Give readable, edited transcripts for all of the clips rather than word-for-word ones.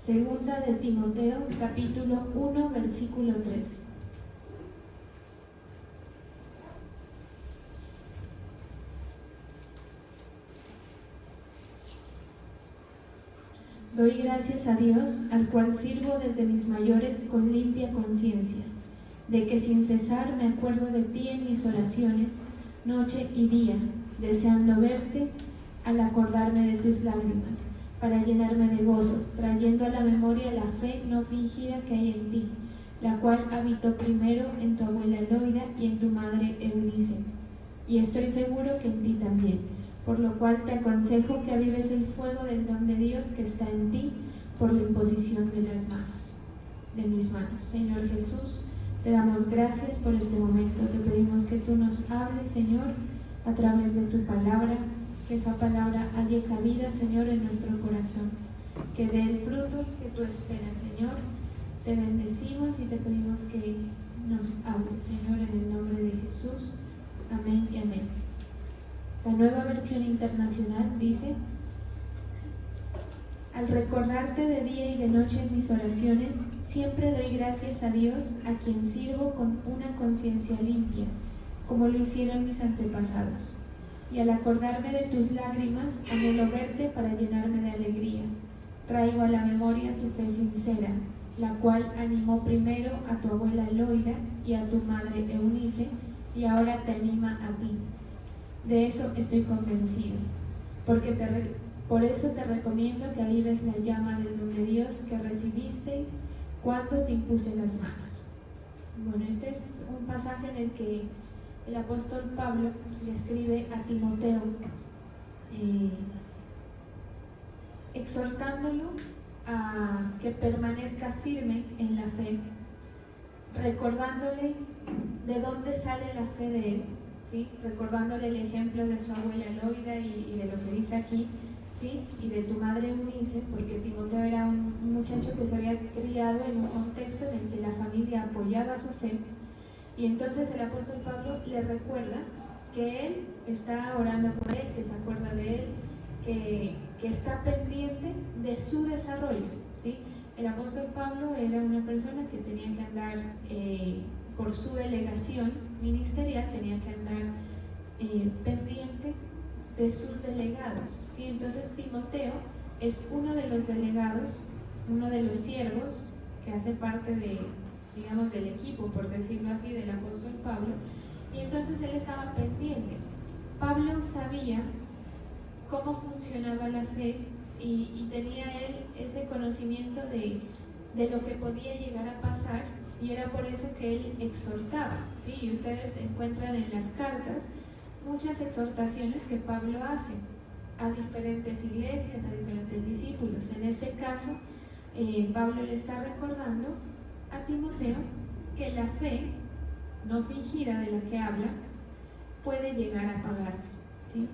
Segunda de Timoteo, capítulo 1, versículo 3. Doy gracias a Dios, al cual sirvo desde mis mayores con limpia conciencia, de que sin cesar me acuerdo de ti en mis oraciones, noche y día, deseando verte al acordarme de tus lágrimas, para llenarme de gozo, trayendo a la memoria la fe no fingida que hay en ti, la cual habitó primero en tu abuela Loida y en tu madre Eunice, y estoy seguro que en ti también, por lo cual te aconsejo que avives el fuego del don de Dios que está en ti por la imposición de mis manos. Señor Jesús, te damos gracias por este momento, te pedimos que tú nos hables, Señor, a través de tu palabra, que esa palabra halle cabida, Señor, en nuestro corazón, que dé el fruto que tú esperas, Señor. Te bendecimos y te pedimos que nos hables, Señor, en el nombre de Jesús. Amén y amén. La Nueva Versión Internacional dice: al recordarte de día y de noche en mis oraciones, siempre doy gracias a Dios, a quien sirvo con una conciencia limpia, como lo hicieron mis antepasados. Y al acordarme de tus lágrimas, anhelo verte para llenarme de alegría. Traigo a la memoria tu fe sincera, la cual animó primero a tu abuela Loida y a tu madre Eunice, y ahora te anima a ti. De eso estoy convencido, por eso te recomiendo que avives la llama del don de Dios que recibiste cuando te impuse las manos. Bueno, este es un pasaje en el que el apóstol Pablo le escribe a Timoteo, exhortándolo a que permanezca firme en la fe, recordándole de dónde sale la fe de él, ¿sí? Recordándole el ejemplo de su abuela Loida y de lo que dice aquí, ¿sí? Y de tu madre Eunice, porque Timoteo era un muchacho que se había criado en un contexto en el que la familia apoyaba su fe, y entonces el apóstol Pablo le recuerda que él está orando por él, que se acuerda de él, que está pendiente de su desarrollo, ¿sí? El apóstol Pablo era una persona que tenía que andar por su delegación ministerial, tenía que andar pendiente de sus delegados, ¿sí? Entonces Timoteo es uno de los delegados, uno de los siervos que hace parte de, digamos, del equipo, por decirlo así, del apóstol Pablo, y entonces él estaba pendiente. Pablo sabía cómo funcionaba la fe y tenía él ese conocimiento de lo que podía llegar a pasar, y era por eso que él exhortaba, ¿sí? Y ustedes encuentran en las cartas muchas exhortaciones que Pablo hace a diferentes iglesias, a diferentes discípulos. En este caso, Pablo le está recordando a Timoteo que la fe no fingida de la que habla puede llegar a apagarse, ¿sí?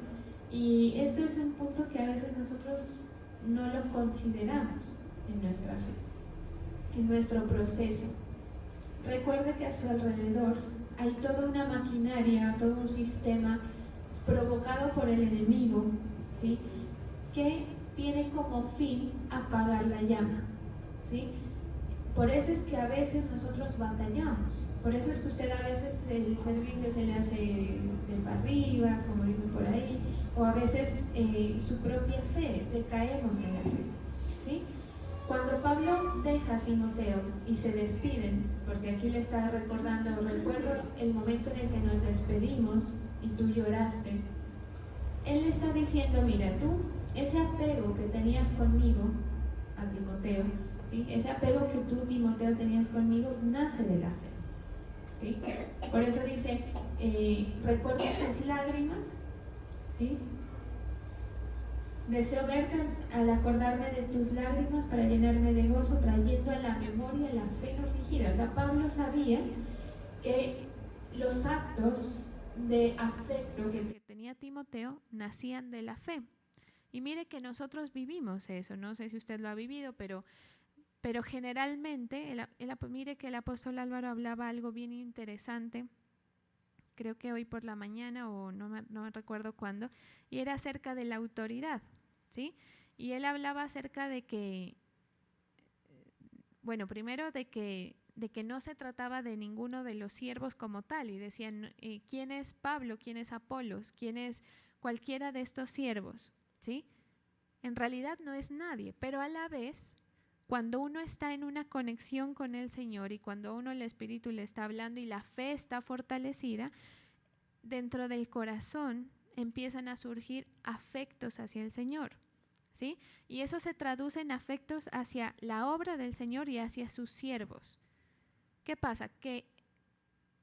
Y esto es un punto que a veces nosotros no lo consideramos en nuestra fe, en nuestro proceso. Recuerde que a su alrededor hay toda una maquinaria, todo un sistema provocado por el enemigo, ¿sí? Que tiene como fin apagar la llama, ¿sí? Por eso es que a veces nosotros batallamos, por eso es que usted a veces el servicio se le hace de para arriba, como dicen por ahí, o a veces su propia fe, decaemos en la fe, ¿sí? Cuando Pablo deja a Timoteo y se despiden, porque aquí le está recordando, recuerdo el momento en el que nos despedimos y tú lloraste, él le está diciendo, mira, tú, ese apego que tenías conmigo, a Timoteo, ¿sí? Ese apego que tú, Timoteo, tenías conmigo, nace de la fe, ¿sí? Por eso dice, recuerdo tus lágrimas, ¿sí? Deseo verte al acordarme de tus lágrimas para llenarme de gozo, trayendo a la memoria la fe no fingida. O sea, Pablo sabía que los actos de afecto que tenía Timoteo nacían de la fe. Y mire que nosotros vivimos eso, no sé si usted lo ha vivido, pero generalmente, mire que el apóstol Álvaro hablaba algo bien interesante, creo que hoy por la mañana o no me recuerdo cuándo, y era acerca de la autoridad, ¿sí? Y él hablaba acerca de que bueno, primero de que no se trataba de ninguno de los siervos como tal, y decían, ¿quién es Pablo? ¿Quién es Apolos? ¿Quién es cualquiera de estos siervos? ¿Sí? En realidad no es nadie, pero a la vez, cuando uno está en una conexión con el Señor y cuando uno el Espíritu le está hablando y la fe está fortalecida, dentro del corazón empiezan a surgir afectos hacia el Señor. ¿Sí? Y eso se traduce en afectos hacia la obra del Señor y hacia sus siervos. ¿Qué pasa? Que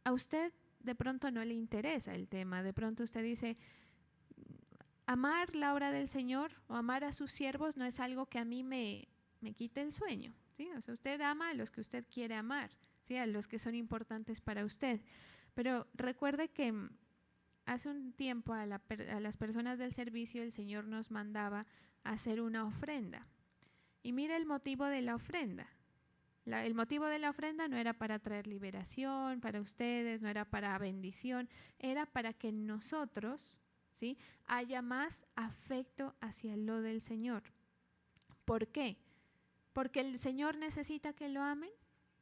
a usted de pronto no le interesa el tema, de pronto usted dice, amar la obra del Señor o amar a sus siervos no es algo que a mí me quite el sueño, ¿sí? O sea, usted ama a los que usted quiere amar, ¿sí? A los que son importantes para usted. Pero recuerde que hace un tiempo a las personas del servicio el Señor nos mandaba a hacer una ofrenda. Y mire el motivo de la ofrenda. El motivo de la ofrenda no era para traer liberación para ustedes, no era para bendición, era para que nosotros, ¿sí?, haya más afecto hacia lo del Señor. ¿Por qué? ¿Porque el Señor necesita que lo amen?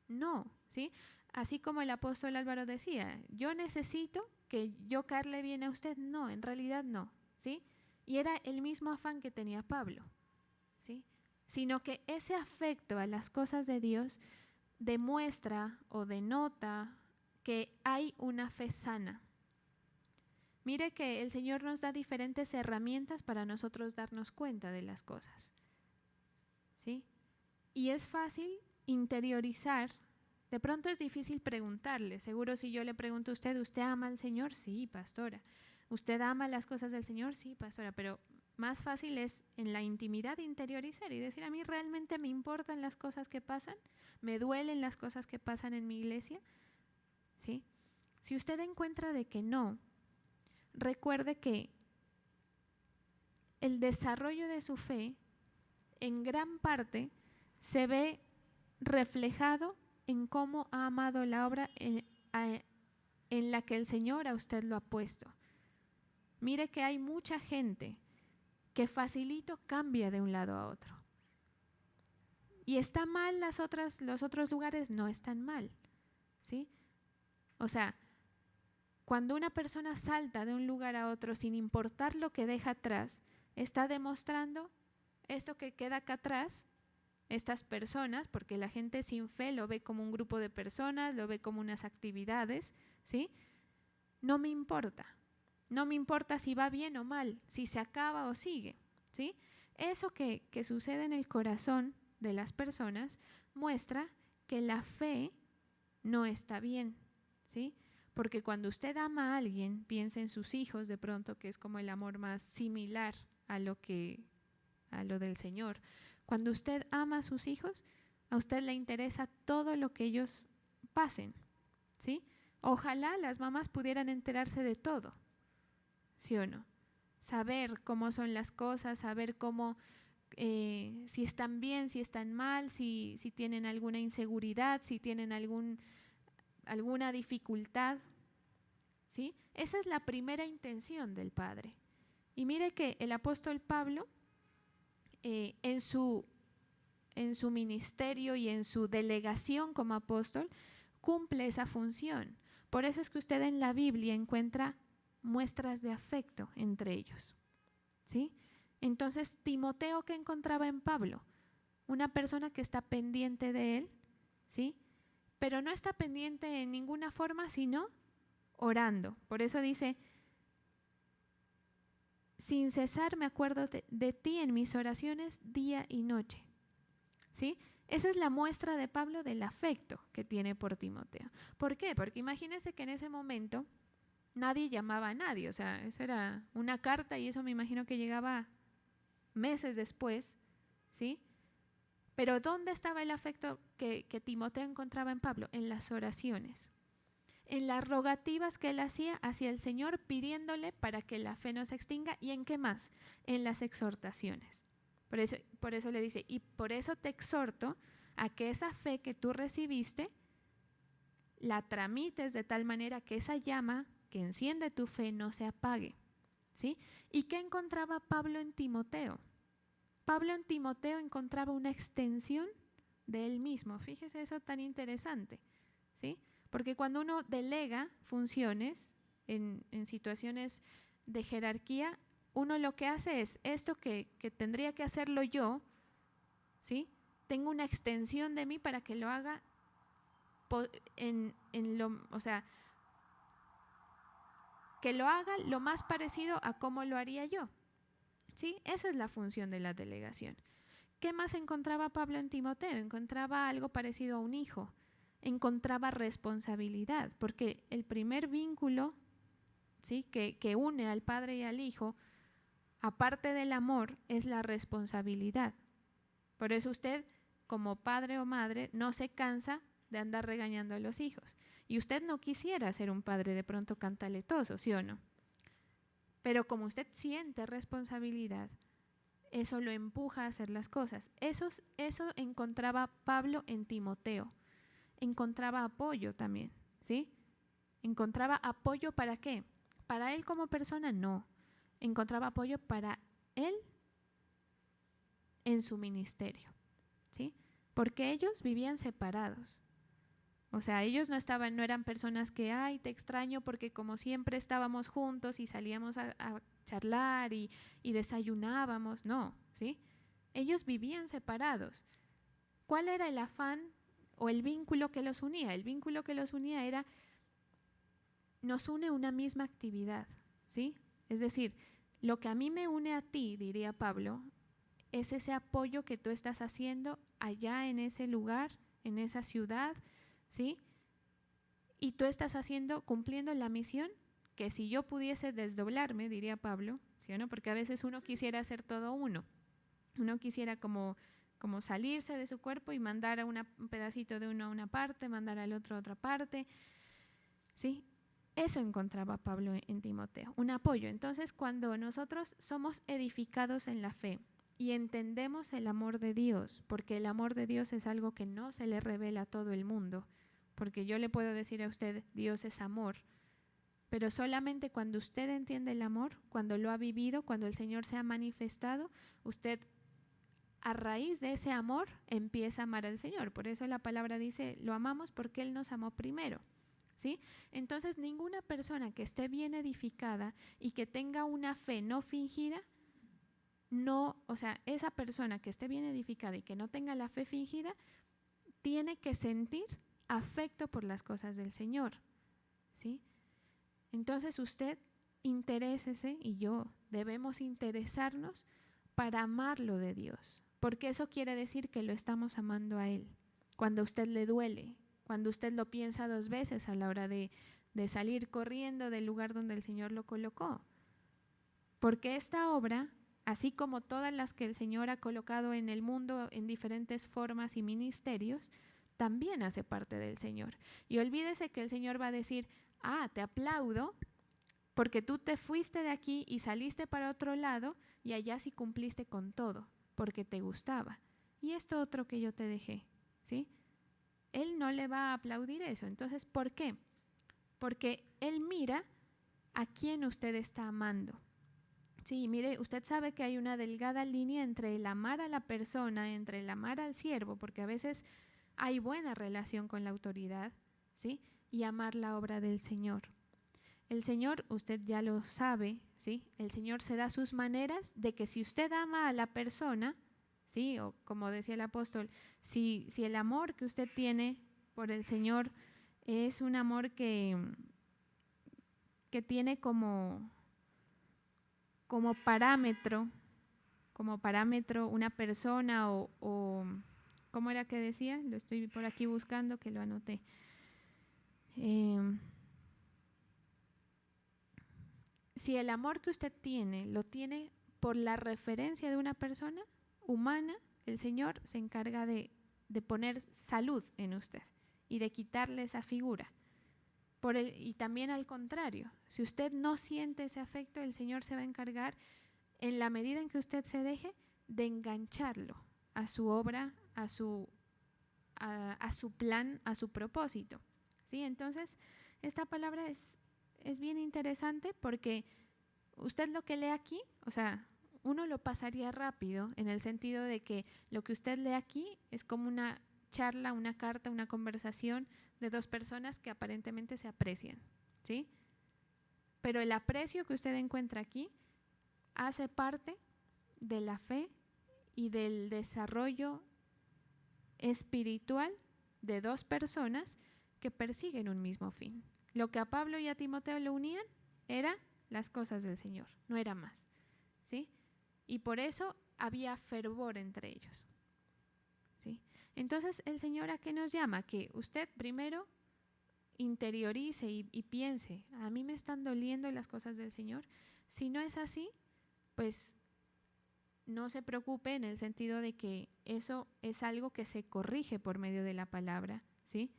No, ¿sí? Así como el apóstol Álvaro decía, yo necesito que yo caerle bien a usted. No, en realidad no, ¿sí? Y era el mismo afán que tenía Pablo, ¿sí? Sino que ese afecto a las cosas de Dios demuestra o denota que hay una fe sana. Mire que el Señor nos da diferentes herramientas para nosotros darnos cuenta de las cosas, ¿sí? Y es fácil interiorizar. De pronto es difícil preguntarle. Seguro si yo le pregunto a usted, ¿usted ama al Señor? Sí, pastora. ¿Usted ama las cosas del Señor? Sí, pastora. Pero más fácil es en la intimidad interiorizar y decir, a mí realmente me importan las cosas que pasan, me duelen las cosas que pasan en mi iglesia, ¿sí? Si usted encuentra de que no, recuerde que el desarrollo de su fe en gran parte se ve reflejado en cómo ha amado la obra en la que el Señor a usted lo ha puesto. Mire que hay mucha gente que facilito cambia de un lado a otro. ¿Y está mal los otros lugares? No están mal, ¿sí? O sea, cuando una persona salta de un lugar a otro sin importar lo que deja atrás, está demostrando esto que queda acá atrás, estas personas, porque la gente sin fe lo ve como un grupo de personas, lo ve como unas actividades, ¿sí? No me importa. No me importa si va bien o mal, si se acaba o sigue, ¿sí? Eso que sucede en el corazón de las personas muestra que la fe no está bien, ¿sí? Porque cuando usted ama a alguien, piensa en sus hijos de pronto, que es como el amor más similar a lo del Señor. Cuando usted ama a sus hijos, a usted le interesa todo lo que ellos pasen, ¿sí? Ojalá las mamás pudieran enterarse de todo, ¿sí o no? Saber cómo son las cosas, saber cómo, si están bien, si están mal, si tienen alguna inseguridad, si tienen alguna dificultad, ¿sí? Esa es la primera intención del Padre. Y mire que el apóstol Pablo, en su ministerio y en su delegación como apóstol, cumple esa función. Por eso es que usted en la Biblia encuentra muestras de afecto entre ellos, ¿sí? Entonces, Timoteo, ¿qué encontraba en Pablo? Una persona que está pendiente de él, ¿sí? Pero no está pendiente en ninguna forma, sino orando. Por eso dice, sin cesar me acuerdo de ti en mis oraciones día y noche, ¿sí? Esa es la muestra de Pablo del afecto que tiene por Timoteo. ¿Por qué? Porque imagínense que en ese momento nadie llamaba a nadie, o sea, eso era una carta y eso me imagino que llegaba meses después, ¿sí? Pero ¿dónde estaba el afecto que Timoteo encontraba en Pablo? En las oraciones, en las rogativas que él hacía hacia el Señor pidiéndole para que la fe no se extinga. ¿Y en qué más? En las exhortaciones. Por eso le dice, y por eso te exhorto a que esa fe que tú recibiste la tramites de tal manera que esa llama que enciende tu fe no se apague, ¿sí? ¿Y qué encontraba Pablo en Timoteo? Pablo en Timoteo encontraba una extensión de él mismo. Fíjese eso tan interesante, ¿sí? Porque cuando uno delega funciones en situaciones de jerarquía, uno lo que hace es esto que tendría que hacerlo yo, ¿sí? Tengo una extensión de mí para que lo haga o sea, que lo haga lo más parecido a cómo lo haría yo, ¿sí? Esa es la función de la delegación. ¿Qué más encontraba Pablo en Timoteo? Encontraba algo parecido a un hijo, encontraba responsabilidad, porque el primer vínculo, ¿sí?, que une al padre y al hijo, aparte del amor, es la responsabilidad. Por eso usted, como padre o madre, no se cansa de andar regañando a los hijos. Y usted no quisiera ser un padre de pronto cantaletoso, ¿sí o no? Pero como usted siente responsabilidad, eso lo empuja a hacer las cosas. Eso encontraba Pablo en Timoteo. Encontraba apoyo también, ¿sí? Encontraba apoyo ¿para qué? Para él como persona, no. Encontraba apoyo para él en su ministerio, ¿sí? Porque ellos vivían separados. O sea, ellos no eran personas que, ay, te extraño porque como siempre estábamos juntos y salíamos a charlar y desayunábamos, no, ¿sí? Ellos vivían separados. ¿Cuál era el afán o el vínculo que los unía? El vínculo que los unía era, nos une una misma actividad, ¿sí? Es decir, lo que a mí me une a ti, diría Pablo, es ese apoyo que tú estás haciendo allá en ese lugar, en esa ciudad, ¿sí? Y tú estás haciendo, cumpliendo la misión que si yo pudiese desdoblarme, diría Pablo, ¿sí o no? Porque a veces uno quisiera hacer todo uno. Uno quisiera como salirse de su cuerpo y mandar a un pedacito de uno a una parte, mandar al otro a otra parte, ¿sí? Eso encontraba Pablo en Timoteo, un apoyo. Entonces, cuando nosotros somos edificados en la fe y entendemos el amor de Dios, porque el amor de Dios es algo que no se le revela a todo el mundo, porque yo le puedo decir a usted, Dios es amor, pero solamente cuando usted entiende el amor, cuando lo ha vivido, cuando el Señor se ha manifestado, usted a raíz de ese amor empieza a amar al Señor. Por eso la palabra dice, lo amamos porque Él nos amó primero, ¿sí? Entonces ninguna persona que esté bien edificada y que tenga una fe no fingida, no, o sea, esa persona que esté bien edificada y que no tenga la fe fingida, tiene que sentir afecto por las cosas del Señor, ¿sí? Entonces usted interésese y yo debemos interesarnos para amar lo de Dios, porque eso quiere decir que lo estamos amando a Él. Cuando a usted le duele, cuando usted lo piensa 2 veces a la hora de salir corriendo del lugar donde el Señor lo colocó. Porque esta obra, así como todas las que el Señor ha colocado en el mundo en diferentes formas y ministerios, también hace parte del Señor. Y olvídese que el Señor va a decir, te aplaudo porque tú te fuiste de aquí y saliste para otro lado y allá sí cumpliste con todo, porque te gustaba. Y esto otro que yo te dejé, ¿sí? Él no le va a aplaudir eso. Entonces, ¿por qué? Porque Él mira a quién usted está amando. Sí, mire, usted sabe que hay una delgada línea entre el amar a la persona, entre el amar al siervo, porque a veces hay buena relación con la autoridad, ¿sí? Y amar la obra del Señor. El Señor, usted ya lo sabe, ¿sí? El Señor se da sus maneras de que si usted ama a la persona, ¿sí? O como decía el apóstol, si el amor que usted tiene por el Señor es un amor que tiene como parámetro una persona o ¿cómo era que decía? Lo estoy por aquí buscando, que lo anoté. Si el amor que usted tiene lo tiene por la referencia de una persona humana, el Señor se encarga de poner salud en usted y de quitarle esa figura. Y también al contrario, si usted no siente ese afecto, el Señor se va a encargar, en la medida en que usted se deje, de engancharlo a su obra, a su plan, a su propósito, ¿sí? Entonces, esta palabra es bien interesante porque usted lo que lee aquí, o sea, uno lo pasaría rápido en el sentido de que lo que usted lee aquí es como charla, una carta, una conversación de dos personas que aparentemente se aprecian, ¿sí? Pero el aprecio que usted encuentra aquí hace parte de la fe y del desarrollo espiritual de dos personas que persiguen un mismo fin. Lo que a Pablo y a Timoteo lo unían eran las cosas del Señor, no era más, ¿sí? Y por eso había fervor entre ellos, ¿sí? Entonces, ¿el Señor a qué nos llama? Que usted primero interiorice y piense, a mí me están doliendo las cosas del Señor. Si no es así, pues no se preocupe, en el sentido de que eso es algo que se corrige por medio de la palabra, ¿sí?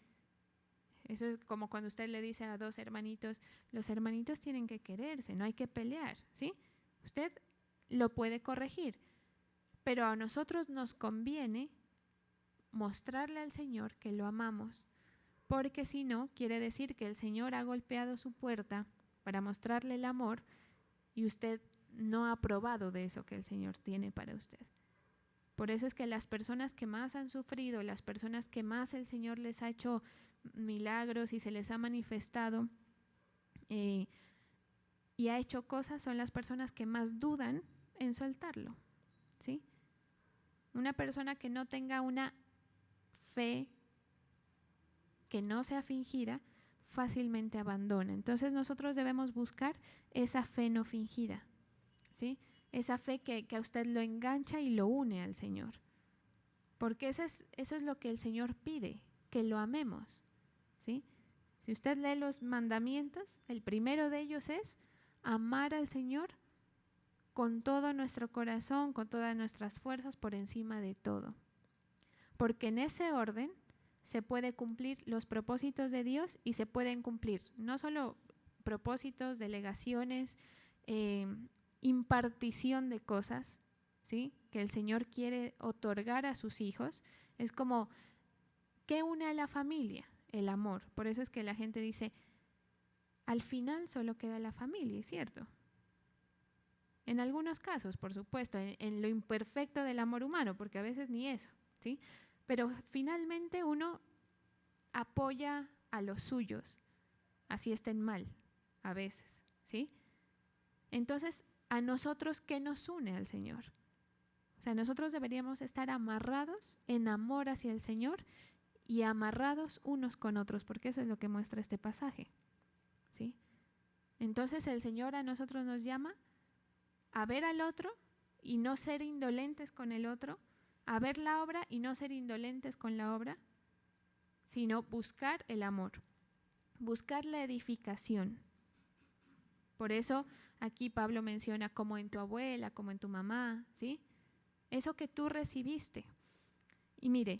Eso es como cuando usted le dice a dos hermanitos, los hermanitos tienen que quererse, no hay que pelear, ¿sí? Usted lo puede corregir, pero a nosotros nos conviene mostrarle al Señor que lo amamos, porque si no, quiere decir que el Señor ha golpeado su puerta para mostrarle el amor y usted no ha probado de eso que el Señor tiene para usted. Por eso es que las personas que más han sufrido, las personas que más el Señor les ha hecho milagros y se les ha manifestado y ha hecho cosas, son las personas que más dudan en soltarlo, ¿sí? Una persona que no tenga una fe que no sea fingida, fácilmente abandona. Entonces nosotros debemos buscar esa fe no fingida, ¿sí? Esa fe que a usted lo engancha y lo une al Señor. Porque eso es lo que el Señor pide, que lo amemos, ¿sí? Si usted lee los mandamientos, el primero de ellos es amar al Señor con todo nuestro corazón, con todas nuestras fuerzas, por encima de todo. Porque en ese orden se puede cumplir los propósitos de Dios y se pueden cumplir no solo propósitos, delegaciones, impartición de cosas, ¿sí? Que el Señor quiere otorgar a sus hijos. Es como, ¿qué une a la familia? El amor. Por eso es que la gente dice, al final solo queda la familia, ¿es cierto? En algunos casos, por supuesto, en lo imperfecto del amor humano, porque a veces ni eso, ¿sí? Pero finalmente uno apoya a los suyos, así estén mal, a veces, ¿sí? Entonces, ¿a nosotros qué nos une al Señor? O sea, nosotros deberíamos estar amarrados en amor hacia el Señor y amarrados unos con otros, porque eso es lo que muestra este pasaje, ¿sí? Entonces el Señor a nosotros nos llama a ver al otro y no ser indolentes con el otro, a ver la obra y no ser indolentes con la obra, sino buscar el amor, buscar la edificación. Por eso aquí Pablo menciona como en tu abuela, como en tu mamá, ¿sí? Eso que tú recibiste. Y mire,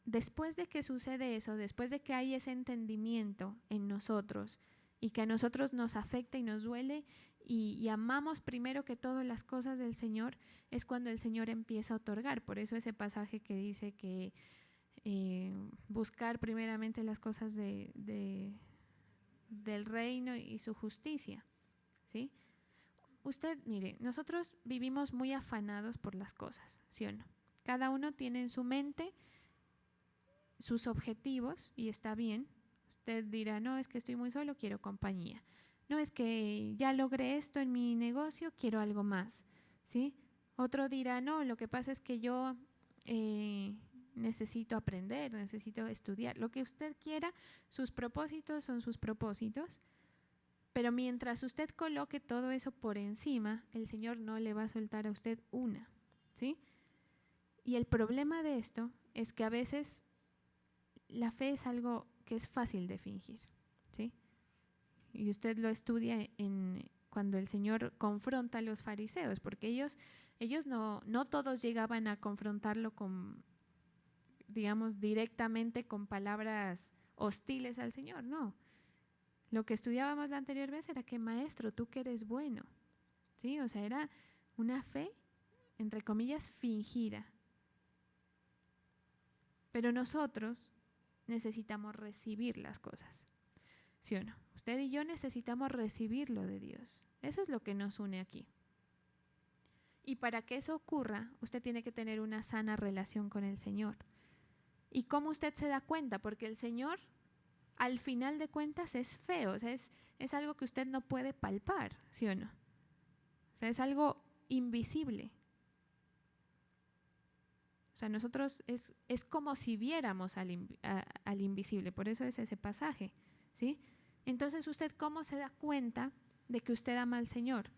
después de que sucede eso, después de que hay ese entendimiento en nosotros y que a nosotros nos afecta y nos duele y amamos primero que todo las cosas del Señor, es cuando el Señor empieza a otorgar. Por eso ese pasaje que dice que buscar primeramente las cosas del reino y su justicia, ¿sí? Usted, mire, nosotros vivimos muy afanados por las cosas, ¿sí o no? Cada uno tiene en su mente sus objetivos y está bien. Usted dirá, no, es que estoy muy solo, quiero compañía. No, es que ya logré esto en mi negocio, quiero algo más, ¿sí? Otro dirá, no, lo que pasa es que yo necesito aprender, necesito estudiar. Lo que usted quiera, sus propósitos son sus propósitos. Pero mientras usted coloque todo eso por encima, el Señor no le va a soltar a usted una, ¿sí? Y el problema de esto es que a veces la fe es algo que es fácil de fingir, ¿sí? Y usted lo estudia cuando el Señor confronta a los fariseos, porque ellos no todos llegaban a confrontarlo con, digamos, directamente con palabras hostiles al Señor, no. Lo que estudiábamos la anterior vez era que, maestro, tú que eres bueno, ¿sí? O sea, era una fe, entre comillas, fingida. Pero nosotros necesitamos recibir las cosas, ¿sí o no? Usted y yo necesitamos recibirlo de Dios. Eso es lo que nos une aquí. Y para que eso ocurra, usted tiene que tener una sana relación con el Señor. ¿Y cómo usted se da cuenta? Porque el Señor, al final de cuentas, es feo, o sea, es algo que usted no puede palpar, ¿sí o no? O sea, es algo invisible. O sea, nosotros es como si viéramos al invisible, por eso es ese pasaje, ¿sí? Entonces, ¿usted cómo se da cuenta de que usted ama al Señor?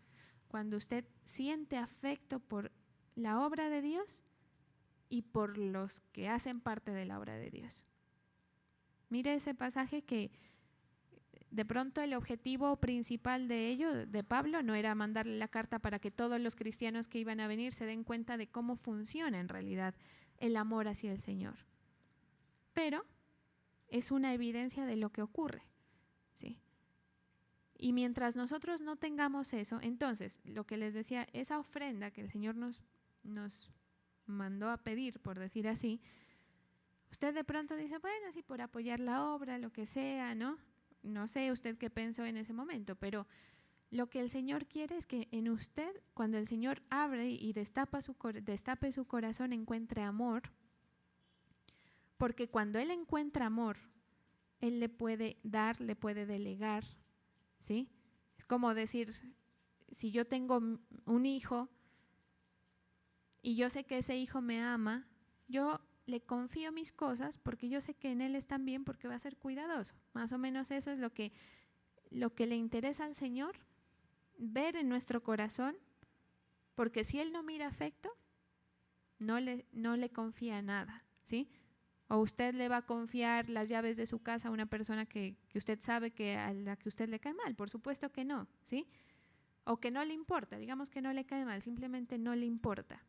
Cuando usted siente afecto por la obra de Dios y por los que hacen parte de la obra de Dios. Mire ese pasaje que de pronto el objetivo principal de ello, de Pablo, no era mandarle la carta para que todos los cristianos que iban a venir se den cuenta de cómo funciona en realidad el amor hacia el Señor. Pero es una evidencia de lo que ocurre, ¿sí? Y mientras nosotros no tengamos eso, entonces, lo que les decía, esa ofrenda que el Señor nos mandó a pedir, por decir así, usted de pronto dice, bueno, sí, por apoyar la obra, lo que sea, ¿no? No sé usted qué pensó en ese momento, pero lo que el Señor quiere es que en usted, cuando el Señor abre y destape su corazón, encuentre amor, porque cuando Él encuentra amor, Él le puede dar, le puede delegar, ¿sí? Es como decir, si yo tengo un hijo y yo sé que ese hijo me ama, yo le confío mis cosas porque yo sé que en él están bien porque va a ser cuidadoso. Más o menos eso es lo que le interesa al Señor, ver en nuestro corazón, porque si Él no mira afecto, no le confía nada, ¿sí? O usted le va a confiar las llaves de su casa a una persona que usted sabe que a la que usted le cae mal, por supuesto que no, ¿sí? O que no le importa, digamos que no le cae mal, simplemente no le importa.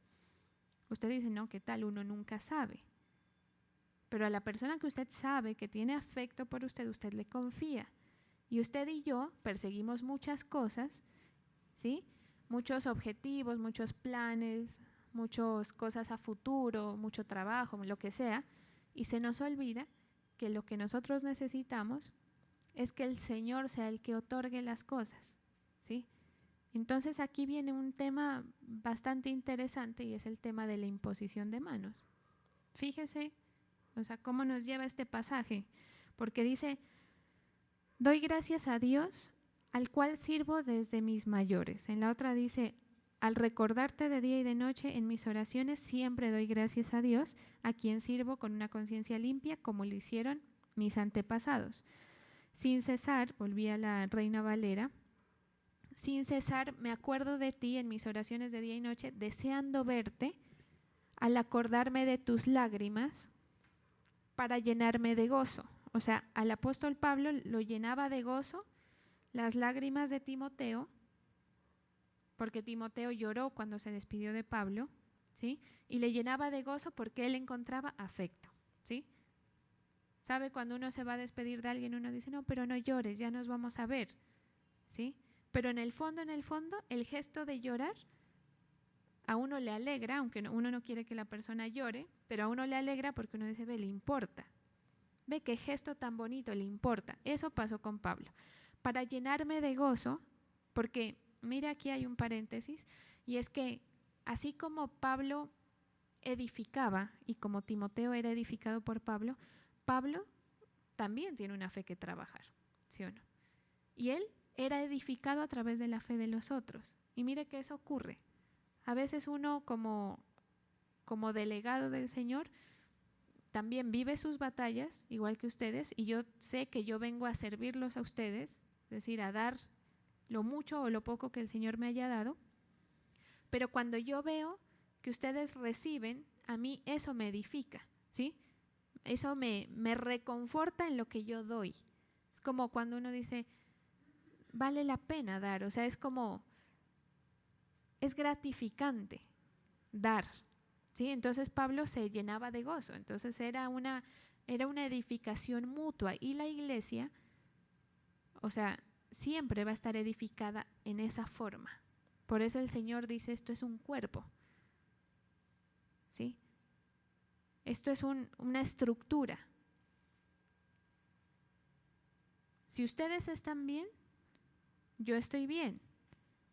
Usted dice, no, ¿qué tal? Uno nunca sabe. Pero a la persona que usted sabe que tiene afecto por usted, usted le confía. Y usted y yo perseguimos muchas cosas, ¿sí? Muchos objetivos, muchos planes, muchas cosas a futuro, mucho trabajo, lo que sea, y se nos olvida que lo que nosotros necesitamos es que el Señor sea el que otorgue las cosas, ¿sí? Entonces aquí viene un tema bastante interesante y es el tema de la imposición de manos. Fíjese, o sea, cómo nos lleva este pasaje, porque dice, doy gracias a Dios, al cual sirvo desde mis mayores. En la otra dice, al recordarte de día y de noche en mis oraciones, siempre doy gracias a Dios, a quien sirvo con una conciencia limpia, como lo hicieron mis antepasados. Sin cesar, volví a la Reina Valera, sin cesar me acuerdo de ti en mis oraciones de día y noche, deseando verte, al acordarme de tus lágrimas, para llenarme de gozo. O sea, al apóstol Pablo lo llenaba de gozo las lágrimas de Timoteo, porque Timoteo lloró cuando se despidió de Pablo, ¿sí? Y le llenaba de gozo porque él encontraba afecto, ¿sí? ¿Sabe? Cuando uno se va a despedir de alguien, uno dice, no, pero no llores, ya nos vamos a ver, ¿sí? Pero en el fondo, el gesto de llorar a uno le alegra, aunque uno no quiere que la persona llore, pero a uno le alegra porque uno dice, ve, le importa. Ve qué gesto tan bonito, le importa. Eso pasó con Pablo. Para llenarme de gozo, porque mira, aquí hay un paréntesis, y es que así como Pablo edificaba y como Timoteo era edificado por Pablo, Pablo también tiene una fe que trabajar, ¿sí o no? Y él era edificado a través de la fe de los otros. Y mire que eso ocurre. A veces uno como delegado del Señor también vive sus batallas, igual que ustedes, y yo sé que yo vengo a servirlos a ustedes, es decir, a dar lo mucho o lo poco que el Señor me haya dado, pero cuando yo veo que ustedes reciben, a mí eso me edifica, ¿sí? Eso me reconforta en lo que yo doy. Es como cuando uno dice, vale la pena dar, o sea, es gratificante dar, ¿sí? Entonces Pablo se llenaba de gozo, entonces era una edificación mutua y la iglesia, o sea, siempre va a estar edificada en esa forma. Por eso el Señor dice, esto es un cuerpo, ¿sí? Esto es una estructura. Si ustedes están bien, yo estoy bien.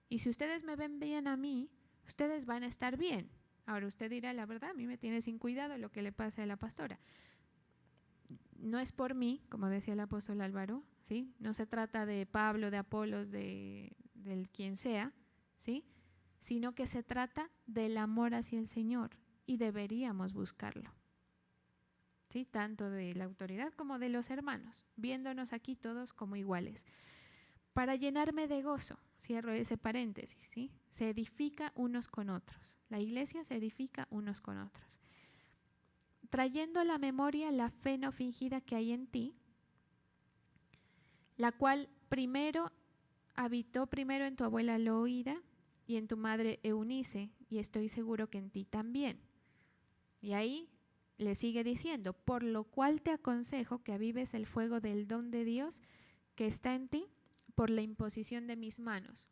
Y si ustedes me ven bien a mí, ustedes van a estar bien. Ahora usted dirá, la verdad, a mí me tiene sin cuidado lo que le pasa a la pastora. no es por mí, como decía el apóstol Álvaro, ¿sí? No se trata de Pablo, de Apolos, del quien sea, ¿sí? Sino que se trata del amor hacia el Señor y deberíamos buscarlo, ¿sí? Tanto de la autoridad como de los hermanos, viéndonos aquí todos como iguales. Para llenarme de gozo, cierro ese paréntesis, ¿sí? Se edifica unos con otros. La iglesia se edifica unos con otros. Trayendo a la memoria la fe no fingida que hay en ti, la cual habitó primero en tu abuela Loida y en tu madre Eunice, y estoy seguro que en ti también. Y ahí le sigue diciendo, por lo cual te aconsejo que avives el fuego del don de Dios que está en ti por la imposición de mis manos.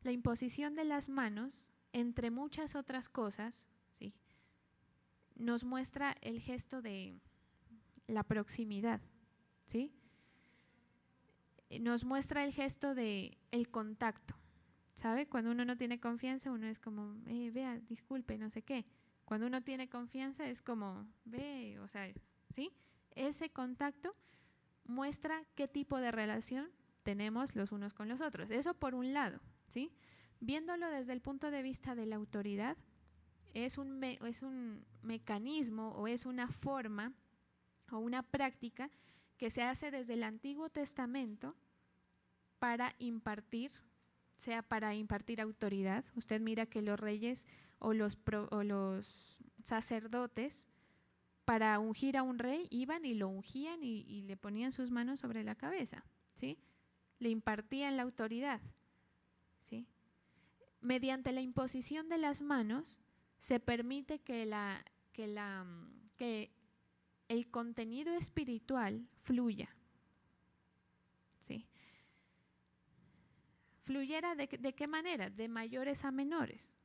La imposición de las manos, entre muchas otras cosas, ¿sí?, nos muestra el gesto de la proximidad, ¿sí? Nos muestra el gesto de el contacto, ¿sabe? Cuando uno no tiene confianza, uno es como, vea, disculpe, no sé qué. Cuando uno tiene confianza es como, ve, o sea, ¿sí? Ese contacto muestra qué tipo de relación tenemos los unos con los otros. Eso por un lado, ¿sí? Viéndolo desde el punto de vista de la autoridad, es un mecanismo o es una forma o una práctica que se hace desde el Antiguo Testamento para impartir, sea para impartir autoridad. Usted mira que los reyes o los sacerdotes para ungir a un rey iban y lo ungían y le ponían sus manos sobre la cabeza, ¿sí? Le impartían la autoridad, ¿sí? Mediante la imposición de las manos se permite que el contenido espiritual fluya, ¿sí? ¿Fluyera de qué manera? De mayores a menores.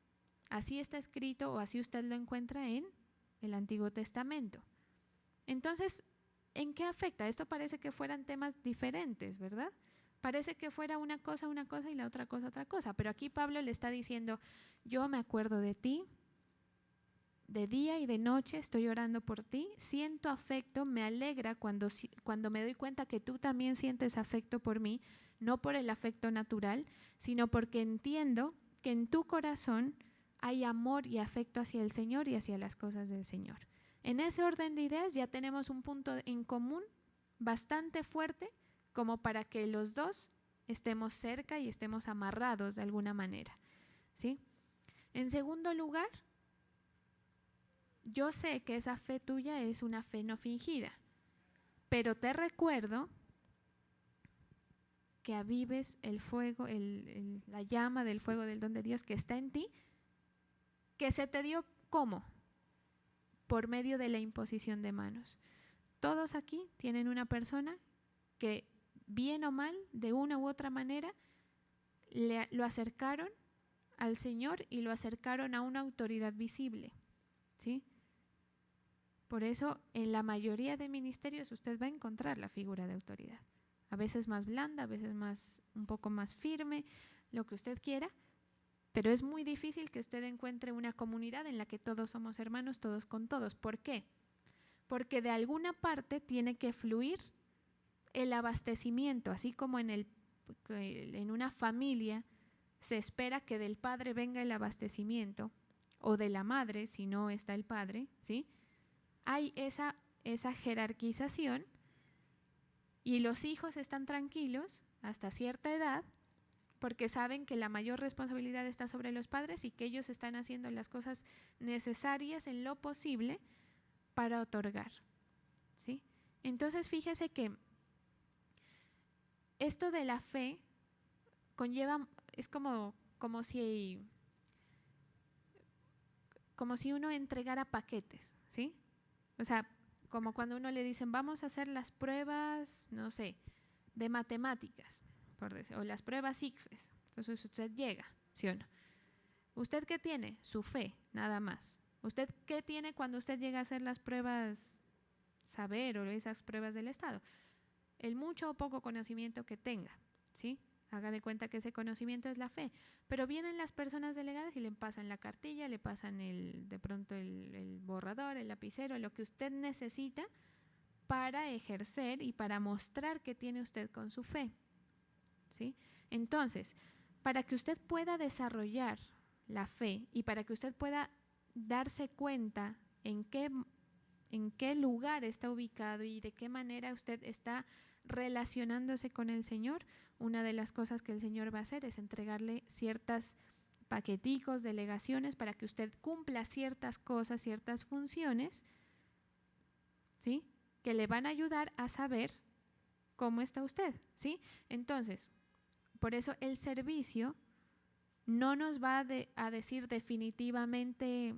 Así está escrito o así usted lo encuentra en el Antiguo Testamento. Entonces, ¿en qué afecta? Esto parece que fueran temas diferentes, ¿verdad? Parece que fuera una cosa y la otra cosa. Pero aquí Pablo le está diciendo, yo me acuerdo de ti, de día y de noche estoy orando por ti, siento afecto, me alegra cuando me doy cuenta que tú también sientes afecto por mí, no por el afecto natural, sino porque entiendo que en tu corazón hay amor y afecto hacia el Señor y hacia las cosas del Señor. En ese orden de ideas ya tenemos un punto en común bastante fuerte como para que los dos estemos cerca y estemos amarrados de alguna manera, ¿sí? En segundo lugar, yo sé que esa fe tuya es una fe no fingida, pero te recuerdo que avives el fuego, la llama del fuego del don de Dios que está en ti, que se te dio ¿cómo? Por medio de la imposición de manos. Todos aquí tienen una persona que, bien o mal, de una u otra manera, lo acercaron al Señor y lo acercaron a una autoridad visible, ¿sí? Por eso, en la mayoría de ministerios usted va a encontrar la figura de autoridad. A veces más blanda, a veces un poco más firme, lo que usted quiera, pero es muy difícil que usted encuentre una comunidad en la que todos somos hermanos, todos con todos. ¿Por qué? Porque de alguna parte tiene que fluir el abastecimiento, así como en una familia se espera que del padre venga el abastecimiento, o de la madre, si no está el padre, ¿sí? Hay esa jerarquización y los hijos están tranquilos hasta cierta edad porque saben que la mayor responsabilidad está sobre los padres y que ellos están haciendo las cosas necesarias en lo posible para otorgar, ¿sí? Entonces fíjese que esto de la fe conlleva, es como si uno entregara paquetes, ¿sí? O sea, como cuando uno le dicen, vamos a hacer las pruebas, no sé, de matemáticas, por decir, o las pruebas ICFES. Entonces usted llega, ¿sí o no? ¿Usted qué tiene? Su fe, nada más. ¿Usted qué tiene cuando usted llega a hacer las pruebas saber o esas pruebas del Estado? El mucho o poco conocimiento que tenga, ¿sí? Haga de cuenta que ese conocimiento es la fe. Pero vienen las personas delegadas y le pasan la cartilla, le pasan de pronto el borrador, el lapicero, lo que usted necesita para ejercer y para mostrar qué tiene usted con su fe, ¿sí? Entonces, para que usted pueda desarrollar la fe y para que usted pueda darse cuenta en qué lugar está ubicado y de qué manera usted está relacionándose con el Señor, una de las cosas que el Señor va a hacer es entregarle ciertas paqueticos, delegaciones para que usted cumpla ciertas cosas, ciertas funciones, ¿sí? Que le van a ayudar a saber cómo está usted, ¿sí? Entonces, por eso el servicio no nos va a decir definitivamente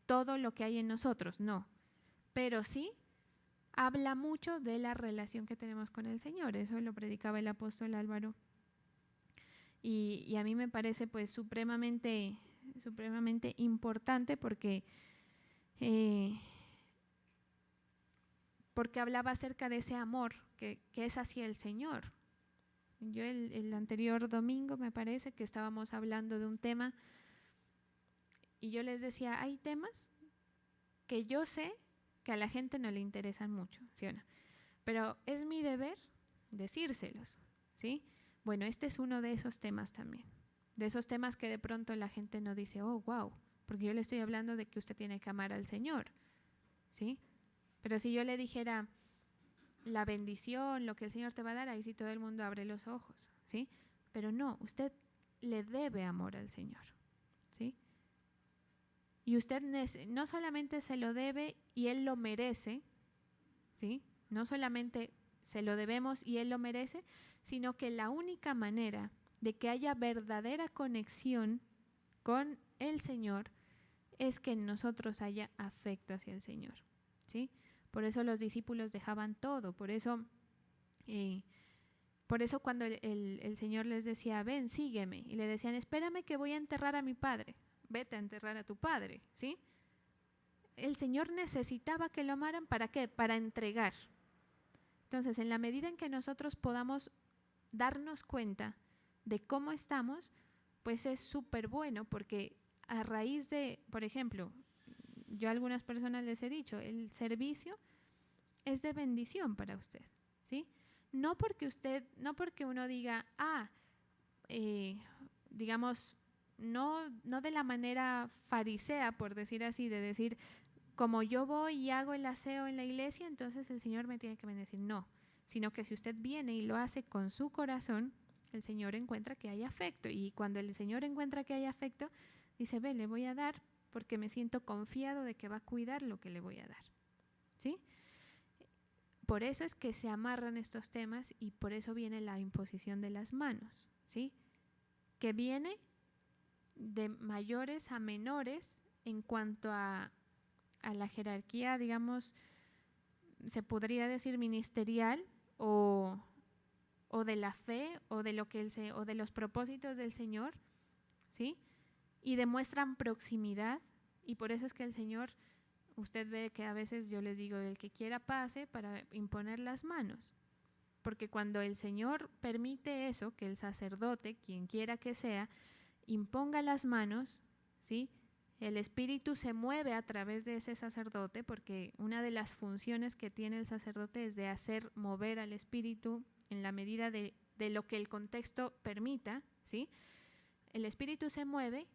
todo lo que hay en nosotros, no, pero sí habla mucho de la relación que tenemos con el Señor. Eso lo predicaba el apóstol Álvaro y a mí me parece pues supremamente importante porque hablaba acerca de ese amor que es hacia el Señor. Yo el anterior domingo me parece que estábamos hablando de un tema y yo les decía, hay temas que yo sé que a la gente no le interesan mucho, ¿sí o no? Pero es mi deber decírselos, ¿sí? Bueno, este es uno de esos temas también, de esos temas que de pronto la gente no dice, oh, wow, porque yo le estoy hablando de que usted tiene que amar al Señor, ¿sí? Pero si yo le dijera la bendición, lo que el Señor te va a dar, ahí sí todo el mundo abre los ojos, ¿sí? Pero no, usted le debe amor al Señor, ¿sí? Y usted no solamente se lo debe y Él lo merece, ¿sí? No solamente se lo debemos y Él lo merece, sino que la única manera de que haya verdadera conexión con el Señor es que en nosotros haya afecto hacia el Señor, ¿sí? Por eso los discípulos dejaban todo, por eso cuando el Señor les decía, ven, sígueme, y le decían, espérame que voy a enterrar a mi padre, vete a enterrar a tu padre, ¿sí? El Señor necesitaba que lo amaran, ¿para qué? Para entregar. Entonces, en la medida en que nosotros podamos darnos cuenta de cómo estamos, pues es súper bueno, porque a raíz de, por ejemplo, yo a algunas personas les he dicho, el servicio es de bendición para usted, ¿sí? No porque uno diga, digamos, no de la manera farisea, por decir así, de decir, como yo voy y hago el aseo en la iglesia, entonces el Señor me tiene que bendecir. No, sino que si usted viene y lo hace con su corazón, el Señor encuentra que hay afecto. Y cuando el Señor encuentra que hay afecto, dice, ve, le voy a dar porque me siento confiado de que va a cuidar lo que le voy a dar, ¿sí? Por eso es que se amarran estos temas y por eso viene la imposición de las manos, ¿sí? Que viene de mayores a menores en cuanto a la jerarquía, digamos, se podría decir ministerial o de la fe o de lo que o de los propósitos del Señor, ¿sí? Y demuestran proximidad y por eso es que el Señor, usted ve que a veces yo les digo, el que quiera pase para imponer las manos, porque cuando el Señor permite eso, que el sacerdote, quien quiera que sea, imponga las manos, ¿sí? El espíritu se mueve a través de ese sacerdote, porque una de las funciones que tiene el sacerdote es de hacer mover al espíritu en la medida de lo que el contexto permita, ¿sí? El espíritu se mueve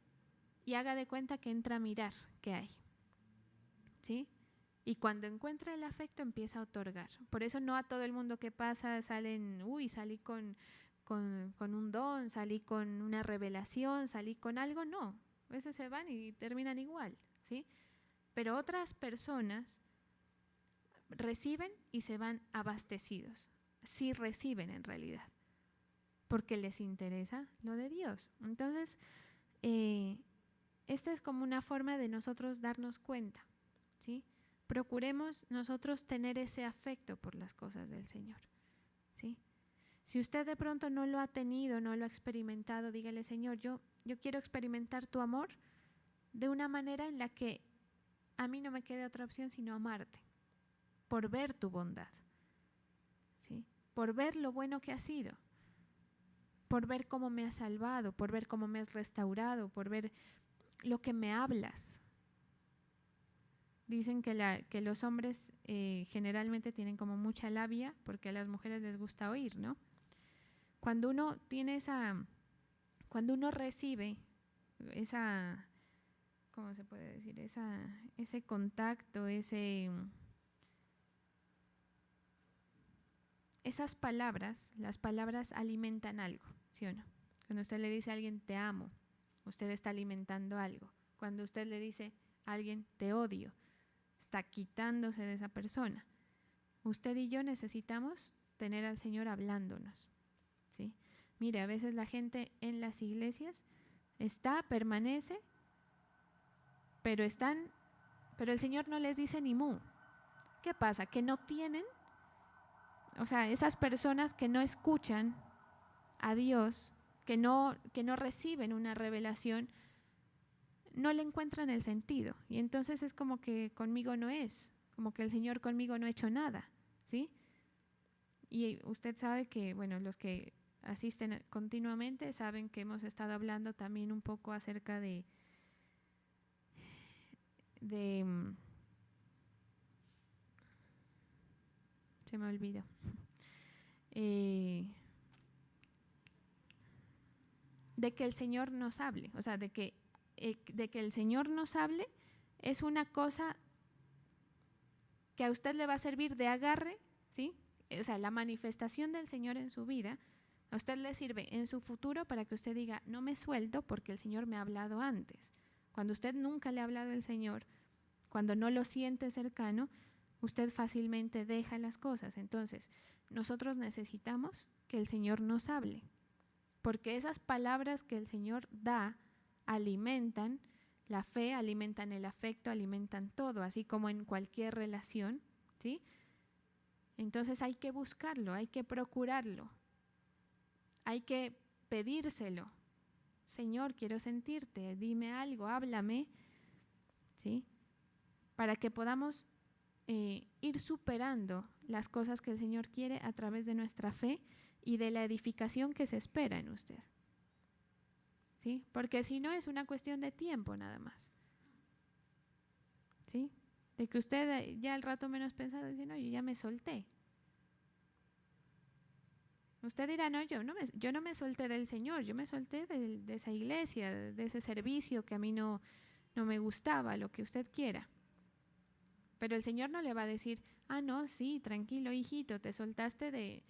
y haga de cuenta que entra a mirar qué hay, ¿sí? Y cuando encuentra el afecto empieza a otorgar. Por eso no a todo el mundo que pasa salen, salí con un don, salí con una revelación, salí con algo, no. A veces se van y terminan igual, ¿sí? Pero otras personas reciben y se van abastecidos. Sí reciben en realidad, porque les interesa lo de Dios. Entonces, esta es como una forma de nosotros darnos cuenta, ¿sí? Procuremos nosotros tener ese afecto por las cosas del Señor, ¿sí? Si usted de pronto no lo ha tenido, no lo ha experimentado, dígale, Señor, yo quiero experimentar tu amor de una manera en la que a mí no me quede otra opción sino amarte, por ver tu bondad, ¿sí? Por ver lo bueno que has sido, por ver cómo me has salvado, por ver cómo me has restaurado, por ver lo que me hablas. dicen que los hombres generalmente tienen como mucha labia porque a las mujeres les gusta oír, ¿no? Cuando uno tiene cuando uno recibe esa, ¿cómo se puede decir? Ese contacto, esas palabras, las palabras alimentan algo, ¿sí o no? Cuando usted le dice a alguien te amo, usted está alimentando algo. Cuando usted le dice a alguien te odio, está quitándose de esa persona. Usted y yo necesitamos tener al Señor hablándonos, ¿sí? Mire, a veces la gente en las iglesias permanece, pero el Señor no les dice ni mu. ¿Qué pasa? Que no tienen, o sea, esas personas que no escuchan a Dios, que no reciben una revelación, no le encuentran el sentido. Y entonces es como que conmigo no es, como que el Señor conmigo no ha hecho nada, ¿sí? Y usted sabe que, bueno, los que asisten continuamente saben que hemos estado hablando también un poco acerca de se me olvidó. De que el Señor nos hable, o sea, de que el Señor nos hable es una cosa que a usted le va a servir de agarre, ¿sí? O sea, la manifestación del Señor en su vida, a usted le sirve en su futuro para que usted diga, no me suelto porque el Señor me ha hablado antes. Cuando usted nunca le ha hablado el Señor, cuando no lo siente cercano, usted fácilmente deja las cosas. Entonces, nosotros necesitamos que el Señor nos hable, porque esas palabras que el Señor da alimentan la fe, alimentan el afecto, alimentan todo, así como en cualquier relación, ¿sí? Entonces hay que buscarlo, hay que procurarlo, hay que pedírselo. Señor, quiero sentirte, dime algo, háblame, ¿sí? Para que podamos ir superando las cosas que el Señor quiere a través de nuestra fe y de la edificación que se espera en usted, ¿sí? Porque si no es una cuestión de tiempo nada más, ¿sí? De que usted ya al rato menos pensado dice, no, yo ya me solté. Usted dirá, no, yo no me solté del Señor, yo me solté de esa iglesia, de ese servicio que a mí no me gustaba, lo que usted quiera. Pero el Señor no le va a decir, ah, no, sí, tranquilo, hijito, te soltaste de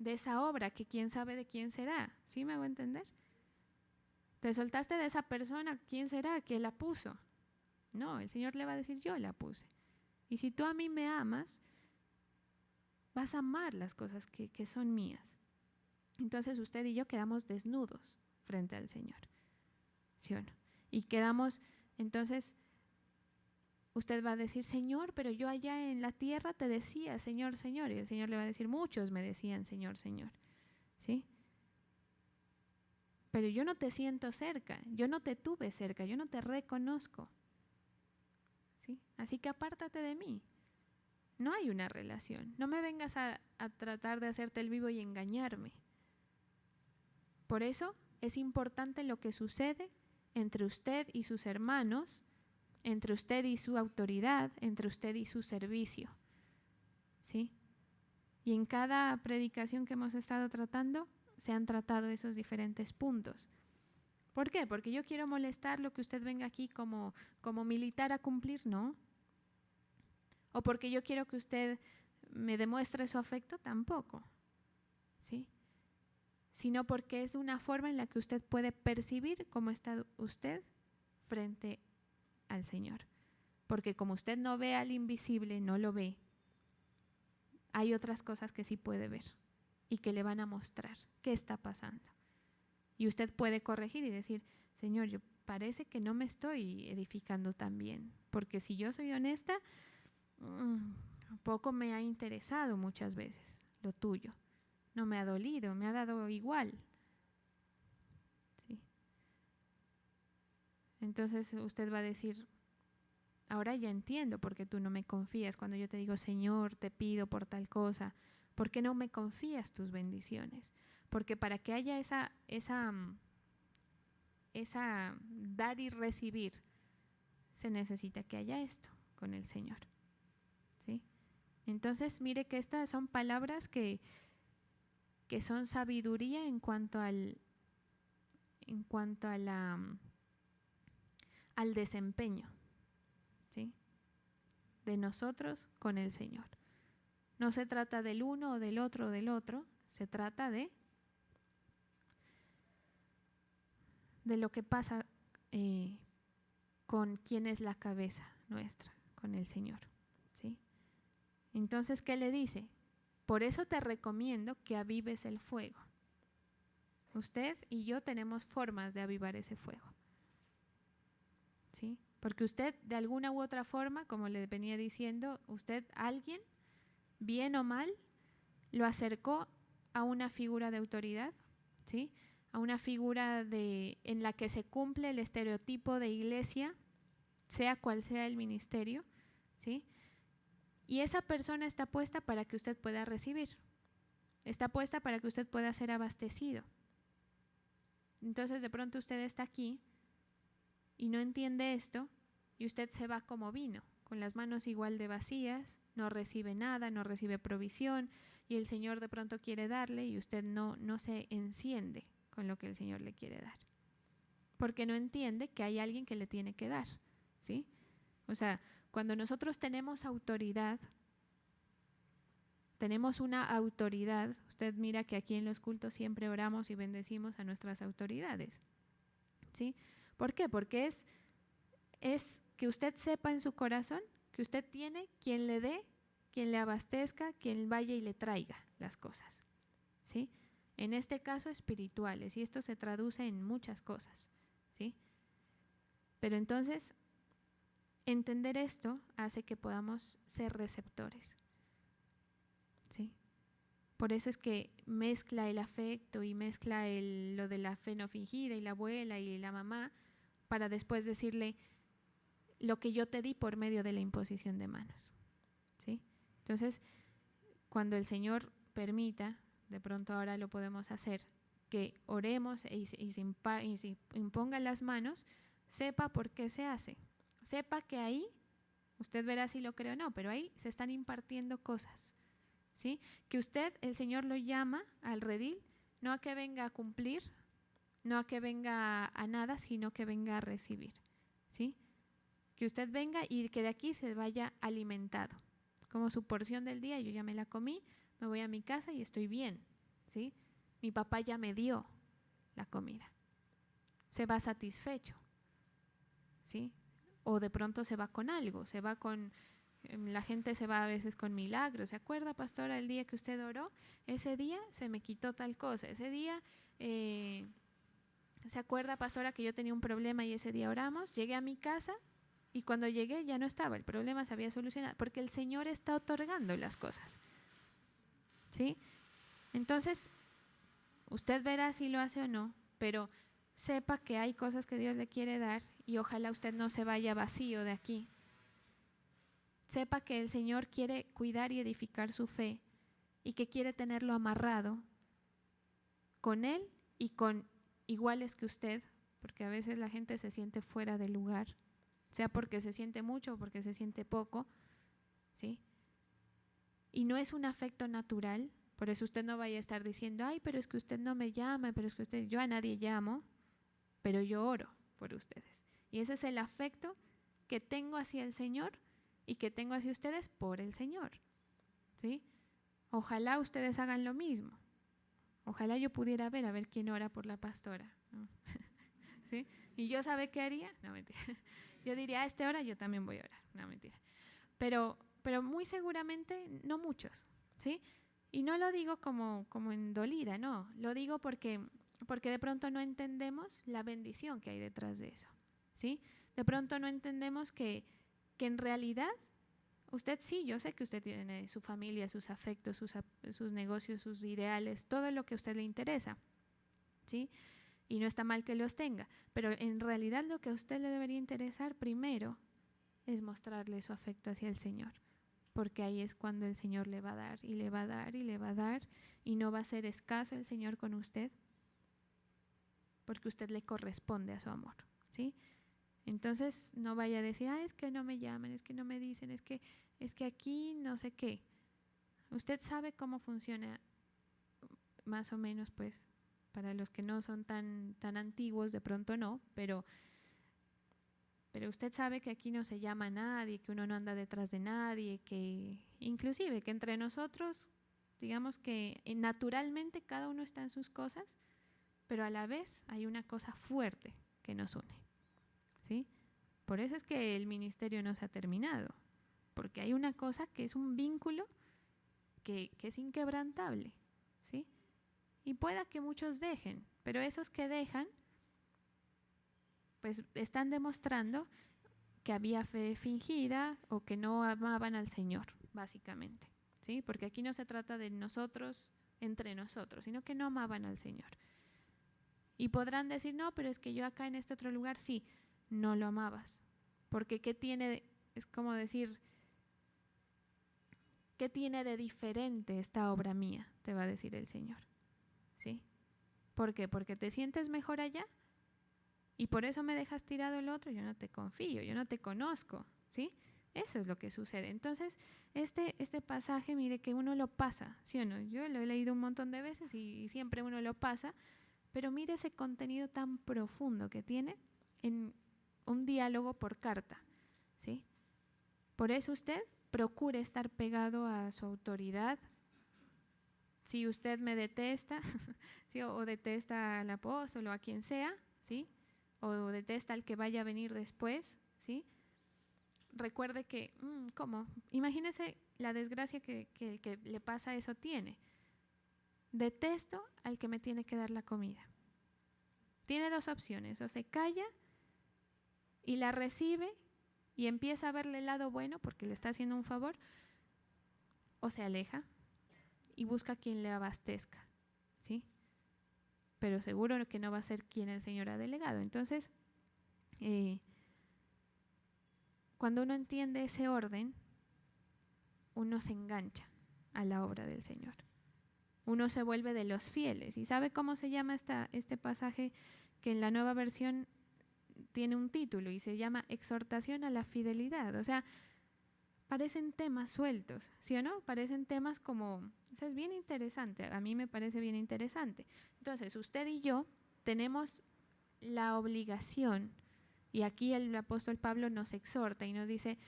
esa obra que quién sabe de quién será. ¿Sí me hago entender? Te soltaste de esa persona, ¿quién será? ¿Quién la puso? No, el Señor le va a decir, yo la puse. Y si tú a mí me amas, vas a amar las cosas que son mías. Entonces usted y yo quedamos desnudos frente al Señor, ¿sí o no? Y quedamos, entonces, usted va a decir, Señor, pero yo allá en la tierra te decía, Señor, Señor. Y el Señor le va a decir, muchos me decían, Señor, Señor, ¿sí? Pero yo no te siento cerca, yo no te tuve cerca, yo no te reconozco, ¿sí? Así que apártate de mí. No hay una relación. No me vengas a tratar de hacerte el vivo y engañarme. Por eso es importante lo que sucede entre usted y sus hermanos, entre usted y su autoridad, entre usted y su servicio, ¿sí? Y en cada predicación que hemos estado tratando, se han tratado esos diferentes puntos. ¿Por qué? Porque yo quiero molestarlo que usted venga aquí como militar a cumplir, ¿no? O porque yo quiero que usted me demuestre su afecto, tampoco, ¿sí? Sino porque es una forma en la que usted puede percibir cómo está usted frente al Señor. Porque como usted no ve al invisible, no lo ve, hay otras cosas que sí puede ver y que le van a mostrar qué está pasando. Y usted puede corregir y decir, Señor, yo parece que no me estoy edificando tan bien, porque si yo soy honesta, poco me ha interesado muchas veces lo tuyo. No me ha dolido, me ha dado igual. ¿Sí? Entonces usted va a decir, ahora ya entiendo por qué tú no me confías cuando yo te digo, Señor, te pido por tal cosa. ¿Por qué no me confías tus bendiciones? Porque para que haya esa dar y recibir, se necesita que haya esto, con el Señor, ¿sí? Entonces, mire que estas son palabras que son sabiduría en cuanto al desempeño, ¿sí?, de nosotros con el Señor. No se trata del uno o del otro, se trata de lo que pasa con quién es la cabeza nuestra, con el Señor, ¿sí? Entonces, ¿qué le dice? Por eso te recomiendo que avives el fuego. Usted y yo tenemos formas de avivar ese fuego, ¿sí? Porque usted, de alguna u otra forma, como le venía diciendo, usted, alguien, bien o mal, lo acercó a una figura de autoridad, ¿sí?, a una figura en la que se cumple el estereotipo de iglesia, sea cual sea el ministerio, ¿sí? Y esa persona está puesta para que usted pueda recibir, está puesta para que usted pueda ser abastecido. Entonces, de pronto usted está aquí y no entiende esto, y usted se va como vino, con las manos igual de vacías, no recibe nada, no recibe provisión, y el Señor de pronto quiere darle y usted no se enciende con lo que el Señor le quiere dar, porque no entiende que hay alguien que le tiene que dar, ¿sí? O sea, cuando nosotros tenemos autoridad, tenemos una autoridad, usted mira que aquí en los cultos siempre oramos y bendecimos a nuestras autoridades, ¿sí? ¿Por qué? Porque es que usted sepa en su corazón que usted tiene quien le dé, quien le abastezca, quien vaya y le traiga las cosas, ¿sí? En este caso espirituales, y esto se traduce en muchas cosas, ¿sí? Pero entonces, entender esto hace que podamos ser receptores, ¿sí? Por eso es que mezcla el afecto y mezcla lo de la fe no fingida y la abuela y la mamá, para después decirle lo que yo te di por medio de la imposición de manos, ¿sí? Entonces, cuando el Señor permita, de pronto ahora lo podemos hacer, que oremos y se impongan las manos, sepa por qué se hace, sepa que ahí, usted verá si lo cree o no, pero ahí se están impartiendo cosas, ¿sí? Que usted, el Señor lo llama al redil, no a que venga a cumplir, no a que venga a nada, sino que venga a recibir, ¿sí? Que usted venga y que de aquí se vaya alimentado, como su porción del día, yo ya me la comí, me voy a mi casa y estoy bien, ¿sí? Mi papá ya me dio la comida, se va satisfecho, ¿sí? O de pronto se va con algo, se va con, la gente se va a veces con milagros. ¿Se acuerda, pastora, el día que usted oró? Ese día se me quitó tal cosa, ese día, ¿se acuerda, pastora, que yo tenía un problema y ese día oramos? Llegué a mi casa y cuando llegué ya no estaba, el problema se había solucionado, porque el Señor está otorgando las cosas, ¿sí? Entonces, usted verá si lo hace o no, pero sepa que hay cosas que Dios le quiere dar y ojalá usted no se vaya vacío de aquí. Sepa que el Señor quiere cuidar y edificar su fe y que quiere tenerlo amarrado con Él y con iguales que usted, porque a veces la gente se siente fuera del lugar, sea porque se siente mucho o porque se siente poco, ¿sí? Y no es un afecto natural, por eso usted no vaya a estar diciendo, ay, pero es que usted no me llama, pero es que usted, yo a nadie llamo, pero yo oro por ustedes. Y ese es el afecto que tengo hacia el Señor y que tengo hacia ustedes por el Señor, ¿sí? Ojalá ustedes hagan lo mismo. Ojalá yo pudiera ver a ver quién ora por la pastora, ¿no? ¿Sí? ¿Y yo sabe qué haría? No, mentira. Yo diría, a esta hora yo también voy a orar. No, mentira. Pero muy seguramente no muchos, ¿sí? Y no lo digo como en dolida, no. Lo digo porque de pronto no entendemos la bendición que hay detrás de eso, ¿sí? De pronto no entendemos que en realidad usted sí, yo sé que usted tiene su familia, sus afectos, sus negocios, sus ideales, todo lo que a usted le interesa, ¿sí? Y no está mal que los tenga, pero en realidad lo que a usted le debería interesar primero es mostrarle su afecto hacia el Señor, porque ahí es cuando el Señor le va a dar y le va a dar y le va a dar y no va a ser escaso el Señor con usted, porque usted le corresponde a su amor, ¿sí? Entonces no vaya a decir, es que no me llaman, es que no me dicen, es que aquí no sé qué. Usted sabe cómo funciona más o menos, pues, para los que no son tan antiguos, de pronto no, pero usted sabe que aquí no se llama a nadie, que uno no anda detrás de nadie, que inclusive que entre nosotros, digamos que naturalmente cada uno está en sus cosas, pero a la vez hay una cosa fuerte que nos une, ¿sí? Por eso es que el ministerio no se ha terminado, porque hay una cosa que es un vínculo que es inquebrantable, ¿sí? Y pueda que muchos dejen, pero esos que dejan, pues están demostrando que había fe fingida o que no amaban al Señor, básicamente, ¿sí? Porque aquí no se trata de nosotros entre nosotros, sino que no amaban al Señor. Y podrán decir, no, pero es que yo acá en este otro lugar sí, no lo amabas. Porque ¿qué tiene? Es como decir, ¿qué tiene de diferente esta obra mía? Te va a decir el Señor, ¿sí? ¿Por qué? Porque te sientes mejor allá y por eso me dejas tirado el otro. Yo no te confío, yo no te conozco, ¿sí? Eso es lo que sucede. Entonces, este pasaje, mire que uno lo pasa, ¿sí o no? Yo lo he leído un montón de veces y siempre uno lo pasa, pero mire ese contenido tan profundo que tiene en un diálogo por carta, ¿sí? Por eso usted procure estar pegado a su autoridad. Si usted me detesta, ¿sí? o detesta al apóstol o a quien sea, ¿sí? o detesta al que vaya a venir después, ¿sí? Recuerde que, ¿cómo? Imagínese la desgracia que el que le pasa eso tiene. Detesto al que me tiene que dar la comida. Tiene dos opciones, o se calla y la recibe y empieza a verle el lado bueno porque le está haciendo un favor, o se aleja y busca quien le abastezca, ¿sí? Pero seguro que no va a ser quien el Señor ha delegado. Entonces, cuando uno entiende ese orden, uno se engancha a la obra del Señor. Uno se vuelve de los fieles. ¿Y sabe cómo se llama este pasaje que en la nueva versión tiene un título y se llama Exhortación a la fidelidad? O sea, parecen temas sueltos, ¿sí o no? Parecen temas como, o sea, es bien interesante, a mí me parece bien interesante. Entonces, usted y yo tenemos la obligación, y aquí el apóstol Pablo nos exhorta y nos dice,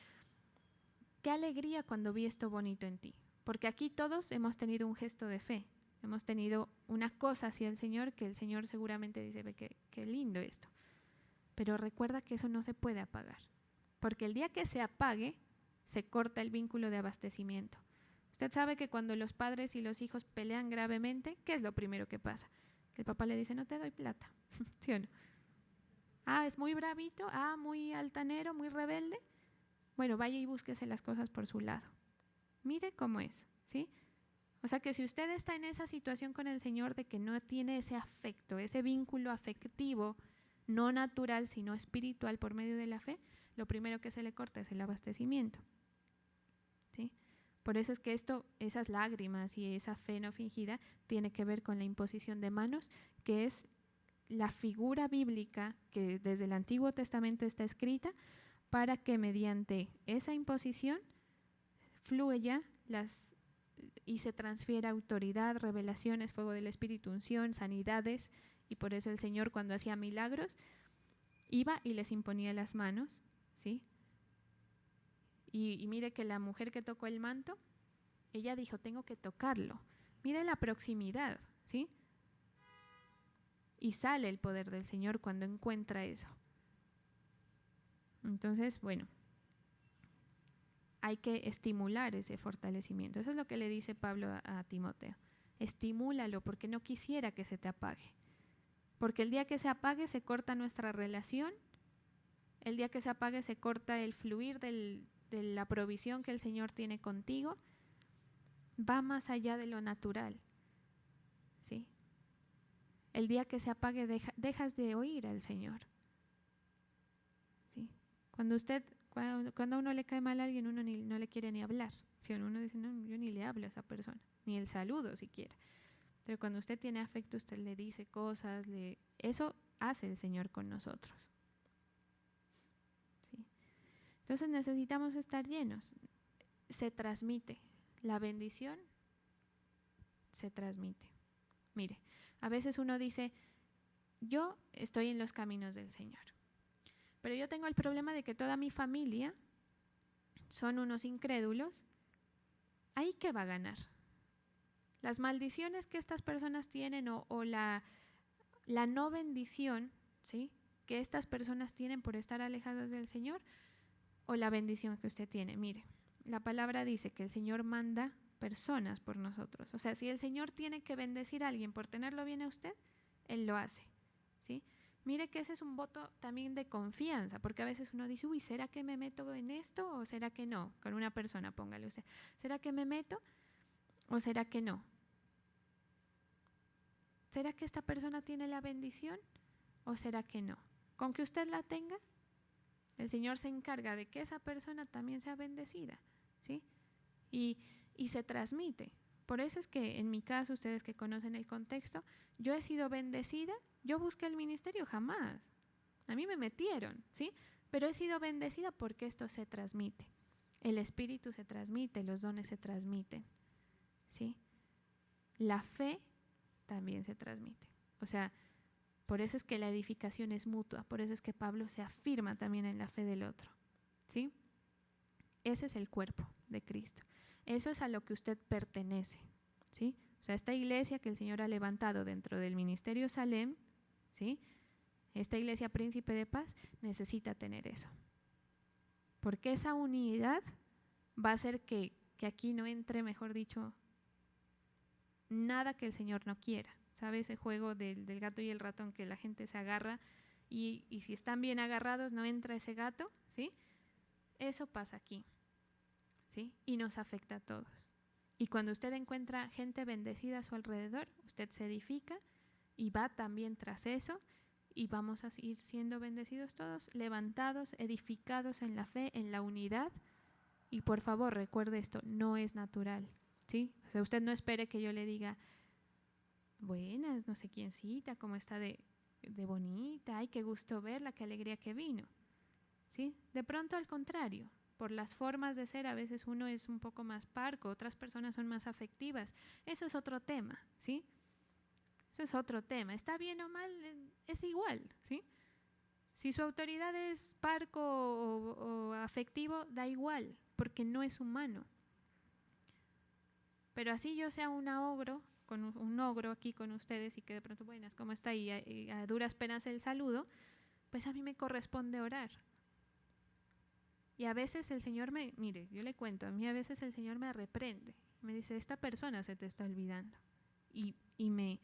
qué alegría cuando vi esto bonito en ti, porque aquí todos hemos tenido un gesto de fe, hemos tenido una cosa hacia el Señor que el Señor seguramente dice, ve qué lindo esto, pero recuerda que eso no se puede apagar, porque el día que se apague, se corta el vínculo de abastecimiento. Usted sabe que cuando los padres y los hijos pelean gravemente, ¿qué es lo primero que pasa? Que el papá le dice, no te doy plata, ¿sí o no? Es muy bravito, muy altanero, muy rebelde. Bueno, vaya y búsquese las cosas por su lado. Mire cómo es, ¿sí? O sea que si usted está en esa situación con el Señor de que no tiene ese afecto, ese vínculo afectivo, no natural, sino espiritual por medio de la fe, lo primero que se le corta es el abastecimiento, ¿sí? Por eso es que esas lágrimas y esa fe no fingida tiene que ver con la imposición de manos, que es la figura bíblica que desde el Antiguo Testamento está escrita para que mediante esa imposición fluya y se transfiera autoridad, revelaciones, fuego del Espíritu, unción, sanidades, y por eso el Señor cuando hacía milagros iba y les imponía las manos, ¿sí? Y mire que la mujer que tocó el manto, ella dijo, tengo que tocarlo. Mire la proximidad, ¿sí? Y sale el poder del Señor cuando encuentra eso. Entonces, bueno, hay que estimular ese fortalecimiento. Eso es lo que le dice Pablo a Timoteo. Estimúlalo porque no quisiera que se te apague. Porque el día que se apague se corta nuestra relación. El día que se apague se corta el fluir de la provisión que el Señor tiene contigo. Va más allá de lo natural, ¿sí? El día que se apague dejas de oír al Señor, ¿sí? Cuando a uno le cae mal a alguien, uno no le quiere ni hablar, ¿sí? Uno dice, no, yo ni le hablo a esa persona, ni el saludo siquiera. Pero cuando usted tiene afecto, usted le dice cosas, eso hace el Señor con nosotros. Entonces necesitamos estar llenos. Se transmite. La bendición se transmite. Mire, a veces uno dice, yo estoy en los caminos del Señor, pero yo tengo el problema de que toda mi familia son unos incrédulos. ¿Ahí qué va a ganar? Las maldiciones que estas personas tienen o la no bendición, ¿sí?, que estas personas tienen por estar alejados del Señor, o la bendición que usted tiene. Mire, la palabra dice que el Señor manda personas por nosotros. O sea, si el Señor tiene que bendecir a alguien por tenerlo bien a usted, Él lo hace, ¿sí? Mire que ese es un voto también de confianza, porque a veces uno dice, uy, ¿será que me meto en esto o será que no? Con una persona, póngale usted, ¿será que me meto o será que no? ¿Será que esta persona tiene la bendición o será que no? Con que usted la tenga, el Señor se encarga de que esa persona también sea bendecida, ¿sí? Y se transmite. Por eso es que en mi caso, ustedes que conocen el contexto, yo he sido bendecida, yo busqué el ministerio jamás. A mí me metieron, ¿sí? Pero he sido bendecida porque esto se transmite. El espíritu se transmite, los dones se transmiten, ¿sí? La fe también se transmite. O sea, por eso es que la edificación es mutua, por eso es que Pablo se afirma también en la fe del otro, ¿sí? Ese es el cuerpo de Cristo. Eso es a lo que usted pertenece, ¿sí? O sea, esta iglesia que el Señor ha levantado dentro del ministerio Salem, ¿sí?, esta iglesia Príncipe de Paz necesita tener eso. Porque esa unidad va a hacer que aquí no entre, mejor dicho, nada que el Señor no quiera. ¿Sabe ese juego del gato y el ratón que la gente se agarra y si están bien agarrados no entra ese gato? ¿Sí? Eso pasa aquí, ¿sí? Y nos afecta a todos. Y cuando usted encuentra gente bendecida a su alrededor, usted se edifica y va también tras eso y vamos a ir siendo bendecidos todos, levantados, edificados en la fe, en la unidad. Y por favor, recuerde esto, no es natural, ¿sí? O sea, usted no espere que yo le diga, buenas, no sé quiéncita, cómo está de bonita, ay, qué gusto verla, qué alegría que vino, ¿sí? De pronto al contrario, por las formas de ser a veces uno es un poco más parco, otras personas son más afectivas, eso es otro tema, ¿sí? Eso es otro tema, está bien o mal, es igual, ¿sí? Si su autoridad es parco o afectivo, da igual, porque no es humano. Pero así yo sea un ogro, con un ogro aquí con ustedes y que de pronto, buenas, ¿cómo está? Y a duras penas el saludo, pues a mí me corresponde orar. Y a veces el Señor mire, yo le cuento, a mí a veces el Señor me reprende, me dice, esta persona se te está olvidando. Y me,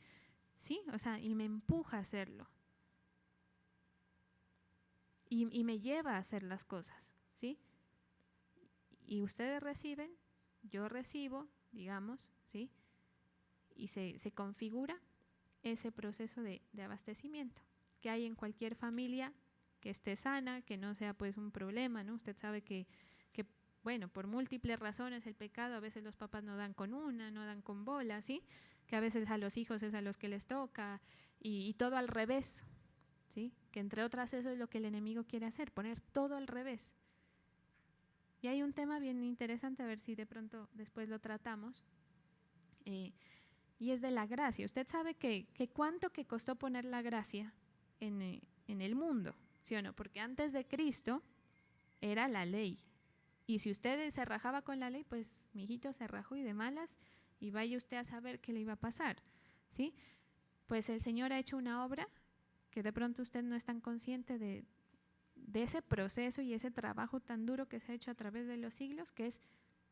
sí, o sea, y me empuja a hacerlo. Y me lleva a hacer las cosas, ¿sí? Y ustedes reciben, yo recibo, digamos, ¿sí? Y se configura ese proceso de abastecimiento que hay en cualquier familia que esté sana, que no sea pues un problema, ¿no? Usted sabe que bueno, por múltiples razones el pecado, a veces los papás no dan con una, no dan con bola, ¿sí? Que a veces a los hijos es a los que les toca y todo al revés, ¿sí? Que entre otras eso es lo que el enemigo quiere hacer, poner todo al revés. Y hay un tema bien interesante, a ver si de pronto después lo tratamos, y es de la gracia. Usted sabe que cuánto que costó poner la gracia en el mundo, ¿sí o no? Porque antes de Cristo era la ley. Y si usted se rajaba con la ley, pues mi hijito se rajó y de malas, y vaya usted a saber qué le iba a pasar, ¿sí? Pues el Señor ha hecho una obra que de pronto usted no es tan consciente de ese proceso y ese trabajo tan duro que se ha hecho a través de los siglos, que es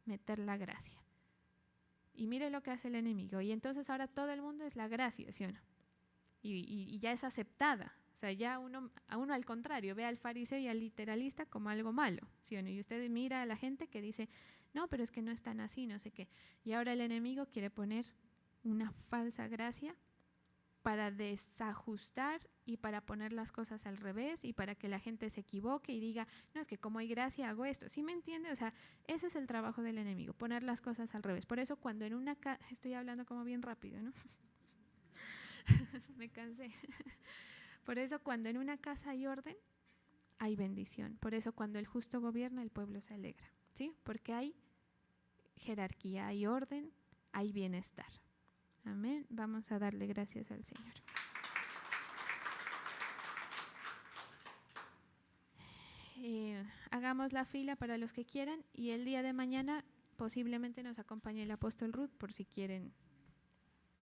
meter la gracia. Y mire lo que hace el enemigo. Y entonces ahora todo el mundo es la gracia, ¿sí o no? Y ya es aceptada. O sea, ya a uno al contrario ve al fariseo y al literalista como algo malo, ¿sí o no? Y usted mira a la gente que dice, no, pero es que no es tan así, no sé qué. Y ahora el enemigo quiere poner una falsa gracia para desajustar y para poner las cosas al revés y para que la gente se equivoque y diga, no, es que como hay gracia hago esto, ¿sí me entiende? O sea, ese es el trabajo del enemigo, poner las cosas al revés. Por eso cuando en una casa, estoy hablando como bien rápido, ¿no? Me cansé. Por eso cuando en una casa hay orden, hay bendición. Por eso cuando el justo gobierna, el pueblo se alegra, ¿sí? Porque hay jerarquía, hay orden, hay bienestar. Amén. Vamos a darle gracias al Señor. Hagamos la fila para los que quieran y el día de mañana posiblemente nos acompañe el apóstol Ruth por si quieren